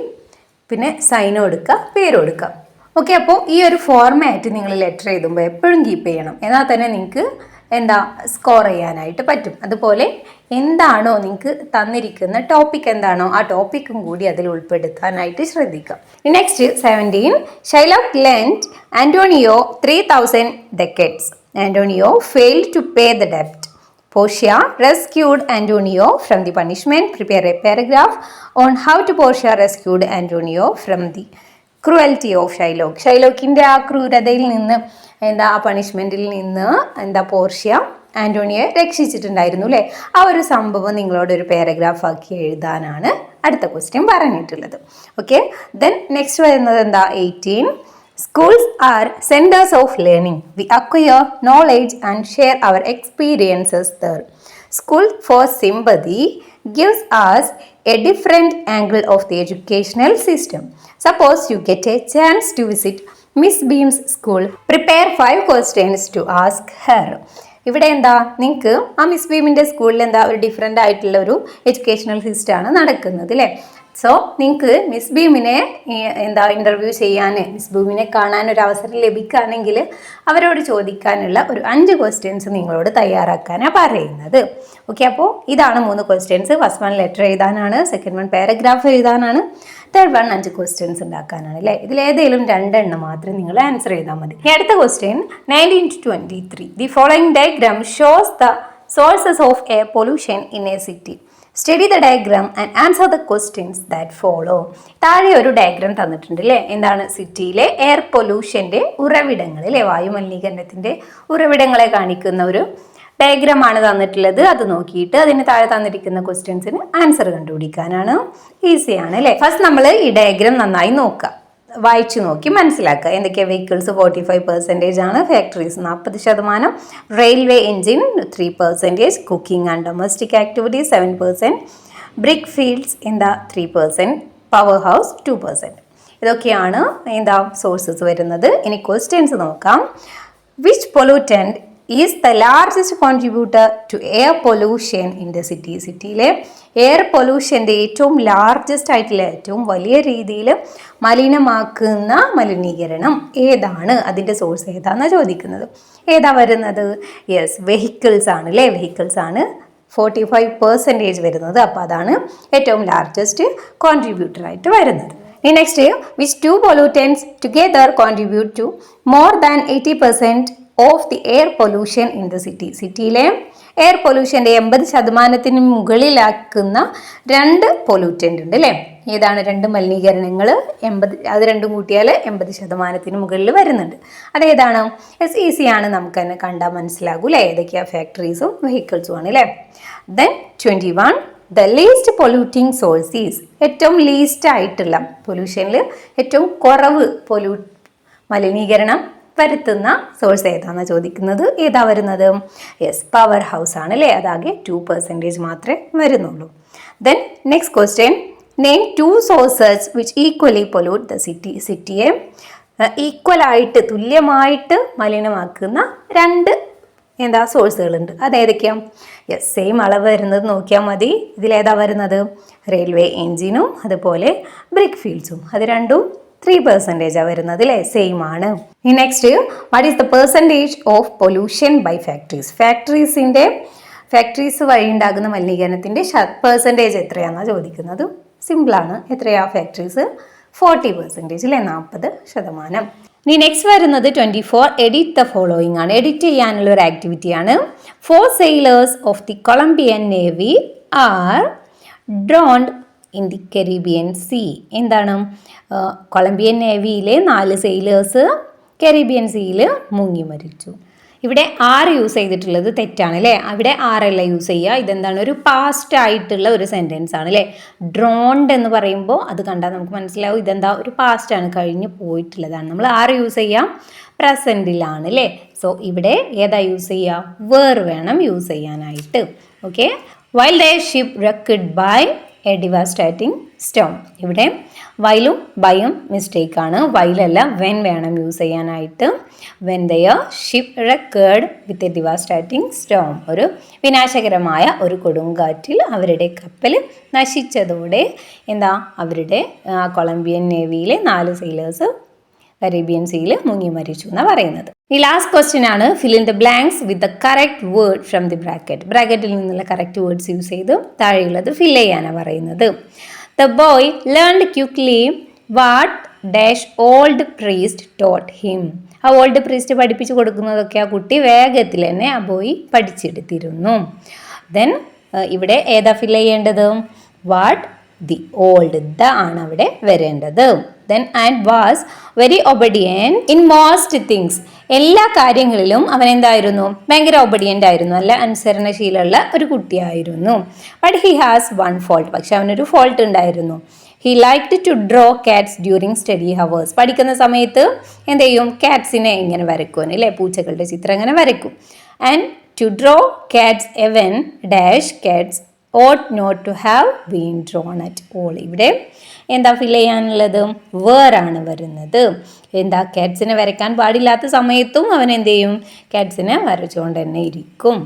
പിന്നെ സൈൻ കൊടുക്കുക, പേര് കൊടുക്കുക. ഓക്കെ, അപ്പോൾ ഈ ഒരു ഫോർമാറ്റ് നിങ്ങൾ ലെറ്റർ എഴുതുമ്പോൾ എപ്പോഴും കീപ്പ് ചെയ്യണം. എന്നാൽ തന്നെ നിങ്ങൾക്ക് എന്താ സ്കോർ ചെയ്യാനായിട്ട് പറ്റും. അതുപോലെ എന്താണോ നിങ്ങൾക്ക് തന്നിരിക്കുന്ന ടോപ്പിക് എന്താണോ ആ ടോപ്പിക്കും കൂടി അതിൽ ഉൾപ്പെടുത്താനായിട്ട് ശ്രദ്ധിക്കാം. Next 17. Shylock lent Antonio 3000 ducats. Antonio failed to pay the debt. Portia rescued Antonio from the punishment. Prepare a paragraph on how to Portia rescued Antonio from the cruelty of Shylock. ഷൈലോക്കിൻ്റെ ആ ക്രൂരതയിൽ നിന്ന് എന്താ ആ പണിഷ്മെൻറ്റിൽ നിന്ന് എന്താ പോർഷ്യ ആൻ്റോണിയെ രക്ഷിച്ചിട്ടുണ്ടായിരുന്നു അല്ലേ. ആ ഒരു സംഭവം നിങ്ങളോട് ഒരു പാരഗ്രാഫ് ആക്കി എഴുതാനാണ് അടുത്ത ക്വസ്റ്റ്യൻ പറഞ്ഞിട്ടുള്ളത്. ഓക്കെ, ദെൻ നെക്സ്റ്റ് വരുന്നത് എന്താ 18. Schools are centers of learning. We acquire knowledge and share our experiences there. School for sympathy gives us a different angle of the educational system. Suppose you get a chance to visit Miss Beam's school. Prepare 5 questions to ask her. ഇവിടെ എന്താ നിങ്ങൾക്ക് ആ മിസ് ബീമിൻ്റെ സ്കൂളിൽ എന്താ ഒരു ഡിഫറെൻ്റ് ആയിട്ടുള്ള ഒരു എഡ്യൂക്കേഷണൽ സിസ്റ്റമാണ് നടക്കുന്നത് അല്ലേ. സോ നിങ്ങൾക്ക് മിസ് ബീമിനെ ഇൻ്റർവ്യൂ ചെയ്യാൻ, മിസ് ബീമിനെ കാണാൻ ഒരു അവസരം ലഭിക്കുകയാണെങ്കിൽ അവരോട് ചോദിക്കാനുള്ള ഒരു 5 ക്വസ്റ്റ്യൻസ് നിങ്ങളോട് തയ്യാറാക്കാനാണ് പറയുന്നത്. ഓക്കെ, അപ്പോൾ ഇതാണ് 3 ക്വസ്റ്റ്യൻസ്. ഫസ്റ്റ് 1 ലെറ്റർ എഴുതാനാണ്, സെക്കൻഡ് 1 പാരഗ്രാഫ് എഴുതാനാണ്, തേർഡ് 1 5 ക്വസ്റ്റ്യൻസ് ഉണ്ടാക്കാനാണ് അല്ലേ. ഇതിലേതെങ്കിലും 2 എണ്ണം മാത്രമേ നിങ്ങൾ ആൻസർ ചെയ്താൽ മതി. അടുത്ത question 19-23. The following diagram shows the sources of air pollution in A city. Study the diagram and answer the questions that follow. താഴെ ഒരു ഡയഗ്രാം തന്നിട്ടുണ്ട് അല്ലേ. എന്താണ്? സിറ്റിയിലെ എയർ പൊല്യൂഷൻ്റെ ഉറവിടങ്ങൾ അല്ലേ, വായുമലിനീകരണത്തിൻ്റെ ഉറവിടങ്ങളെ കാണിക്കുന്ന ഒരു ഡയഗ്രാമാണ് തന്നിട്ടുള്ളത്. അത് നോക്കിയിട്ട് അതിന് താഴെ തന്നിരിക്കുന്ന ക്വസ്റ്റ്യൻസിന് ആൻസർ കണ്ടുപിടിക്കാനാണ്. ഈസിയാണ് അല്ലേ. ഫസ്റ്റ് നമ്മൾ ഈ ഡയഗ്രാം നന്നായി നോക്കുക, വായിച്ചു നോക്കി മനസ്സിലാക്കുക. എന്തൊക്കെയാണ്? വെഹിക്കിൾസ് 45% ആണ്, factories 40%, railway engine 3%, cooking and domestic activities 7%, brick fields 3%, power house 2%. ഇതൊക്കെയാണ് സോഴ്സസ് വരുന്നത്. ഇനി ക്വസ്റ്റ്യൻസ് നോക്കാം. Which pollutant is the largest contributor to air pollution in the city. സിറ്റിയിലെ എയർ പൊല്യൂഷൻ്റെ ഏറ്റവും ലാർജസ്റ്റ് ആയിട്ടുള്ള, ഏറ്റവും വലിയ രീതിയിൽ മലിനമാക്കുന്ന മലിനീകരണം ഏതാണ്? അതിൻ്റെ സോഴ്സ് ഏതാണെന്നാണ് ചോദിക്കുന്നത്. ഏതാ വരുന്നത്? യെസ്, വെഹിക്കിൾസ് ആണ് അല്ലേ. വെഹിക്കിൾസ് ആണ് 45% വരുന്നത്. അപ്പോൾ അതാണ് ഏറ്റവും ലാർജസ്റ്റ് കോൺട്രിബ്യൂട്ടർ ആയിട്ട് വരുന്നത്. Next, which 2 pollutants together contribute to more than 80% of the air pollution in the city. സിറ്റിയിലെ എയർ പൊല്യൂഷൻ്റെ 80% മുകളിലാക്കുന്ന 2 പൊല്യൂറ്റൻ്റ് ഉണ്ട് അല്ലേ. ഏതാണ്? 2 മലിനീകരണങ്ങൾ 80, അത് രണ്ടും കൂട്ടിയാൽ 80% മുകളിൽ വരുന്നുണ്ട്. അതേതാണ്? ഈസിയാണ്, നമുക്ക് തന്നെ കണ്ടാൽ മനസ്സിലാകൂ അല്ലേ. ഏതൊക്കെയാണ്? ഫാക്ടറീസും വെഹിക്കിൾസും ആണ് അല്ലേ. Then 21, the least polluting source is. ഏറ്റവും ലീസ്റ്റ് ആയിട്ടുള്ള പൊല്യൂഷനിൽ ഏറ്റവും കുറവ് മലിനീകരണം വരുത്തുന്ന സോഴ്സ് ഏതാണെന്ന് ചോദിക്കുന്നത്. ഏതാ വരുന്നത്? യെസ്, പവർ ഹൗസ് ആണ് അല്ലേ. അതാകെ 2% മാത്രമേ വരുന്നുള്ളൂ. Then next question, name 2 sources which equally pollute the city. സിറ്റിയെ ഈക്വലായിട്ട്, തുല്യമായിട്ട് മലിനമാക്കുന്ന 2 സോഴ്സുകളുണ്ട്. അതേതൊക്കെയാണ്? യെസ്, സെയിം അളവ് വരുന്നത് നോക്കിയാൽ മതി. ഇതിലേതാ വരുന്നത്? റെയിൽവേ എൻജിനും അതുപോലെ ബ്രിക്ക് ഫീൽഡ്സും. അത് രണ്ടും 3% വരുന്നത് അല്ലേ. സെയിം ആണ്. Next, what is the percentage of pollution by factories. Factories വഴി ഉണ്ടാകുന്ന മലിനീകരണത്തിൻ്റെ പെർസെൻറ്റേജ് എത്രയാണെന്നാണ് ചോദിക്കുന്നത്. സിമ്പിളാണ്. എത്രയാ? ഫാക്ടറീസ് 40% അല്ലേ, 40%. ഇനി നെക്സ്റ്റ് വരുന്നത് 24, എഡിറ്റ് ദ ഫോളോയിങ് ആണ്. എഡിറ്റ് ചെയ്യാനുള്ള ഒരു ആക്ടിവിറ്റിയാണ്. 4 sailors of the Colombian navy are drowned in the Caribbean sea. എന്താണ്? കൊളംബിയൻ നേവിയിലെ 4 സെയിലേഴ്സ് കരീബിയൻ സീയിൽ മുങ്ങി മരിച്ചു. ഇവിടെ ആറ് യൂസ് ചെയ്തിട്ടുള്ളത് തെറ്റാണ് അല്ലേ. അവിടെ ആറല്ല യൂസ് ചെയ്യുക. ഇതെന്താണ്? ഒരു പാസ്റ്റ് ആയിട്ടുള്ള ഒരു സെൻറ്റൻസ് ആണ് അല്ലേ. ഡ്രോൺഡ് എന്ന് പറയുമ്പോൾ അത് കണ്ടാൽ നമുക്ക് മനസ്സിലാവും ഇതെന്താ? ഒരു പാസ്റ്റ് ആണ്, കഴിഞ്ഞ് പോയിട്ടുള്ളതാണ്. നമ്മൾ ആറ് യൂസ് ചെയ്യാം? പ്രസൻറ്റിലാണ് അല്ലേ. സോ ഇവിടെ ഏതാ യൂസ് ചെയ്യുക? വേർ വേണം യൂസ് ചെയ്യാനായിട്ട്. Okay. While the ship wrecked by a devastating storm. ഇവിടെ വൈലും ബൈയും മിസ്റ്റേക്കാണ്. വൈലല്ല, വെൻ വേണം യൂസ് ചെയ്യാനായിട്ട്. When their ship wrecked with a devastating storm. ഒരു വിനാശകരമായ ഒരു കൊടുങ്കാറ്റിൽ അവരുടെ കപ്പൽ നശിച്ചതോടെ അവരുടെ കൊളംബിയൻ നേവിയിലെ 4 സെയിലേഴ്സ് കരീബിയൻ സീയിൽ മുങ്ങി മരിച്ചു എന്നാണ് പറയുന്നത്. ഈ ലാസ്റ്റ് ക്വസ്റ്റ്യൻ ആണ്. Fill in the blanks with the correct word from the bracket. ബ്രാക്കറ്റിൽ നിന്നുള്ള കറക്റ്റ് വേർഡ്സ് യൂസ് ചെയ്ത് താഴെയുള്ളത് ഫിൽ ചെയ്യാനാണ് പറയുന്നത്. The boy learned quickly what dash old priest taught him. ആ ഓൾഡ് പ്രീസ്റ്റ് പഠിപ്പിച്ചു കൊടുക്കുന്നതൊക്കെ ആ കുട്ടി വേഗത്തിൽ തന്നെ ആ ബോയ് പഠിച്ചെടുത്തിരുന്നു. ദെൻ ഇവിടെ ഏതാ ഫിൽ ചെയ്യേണ്ടത്? വാട്ട് ദി ഓൾഡ്, ദ ആണ് അവിടെ വരേണ്ടത്. Then and was very obedient in most things. എല്ലാ കാര്യങ്ങളിലും അവൻ എന്തായിരുന്നു? ഭയങ്കര ഒബഡിയൻ്റ് ആയിരുന്നു, നല്ല അനുസരണശീലമുള്ള ഒരു കുട്ടിയായിരുന്നു. But he has one fault. പക്ഷെ അവനൊരു ഫോൾട്ട് ഉണ്ടായിരുന്നു. He liked to draw cats during study hours. പഠിക്കുന്ന സമയത്ത് എന്ത് ചെയ്യും? കാറ്റ്സിനെ ഇങ്ങനെ വരക്കും അല്ലേ, പൂച്ചകളുടെ ചിത്രം ഇങ്ങനെ വരക്കും. And to draw cats even dash cats ought not to have been drawn at all. ഇവിടെ എന്താ ഫിൽ ചെയ്യാനുള്ളത്? വേറാണ് വരുന്നത്. കാറ്റ്സിനെ വരയ്ക്കാൻ പാടില്ലാത്ത സമയത്തും അവൻ എന്ത് ചെയ്യും? കാറ്റ്സിനെ വരച്ചുകൊണ്ട് തന്നെ ഇരിക്കും.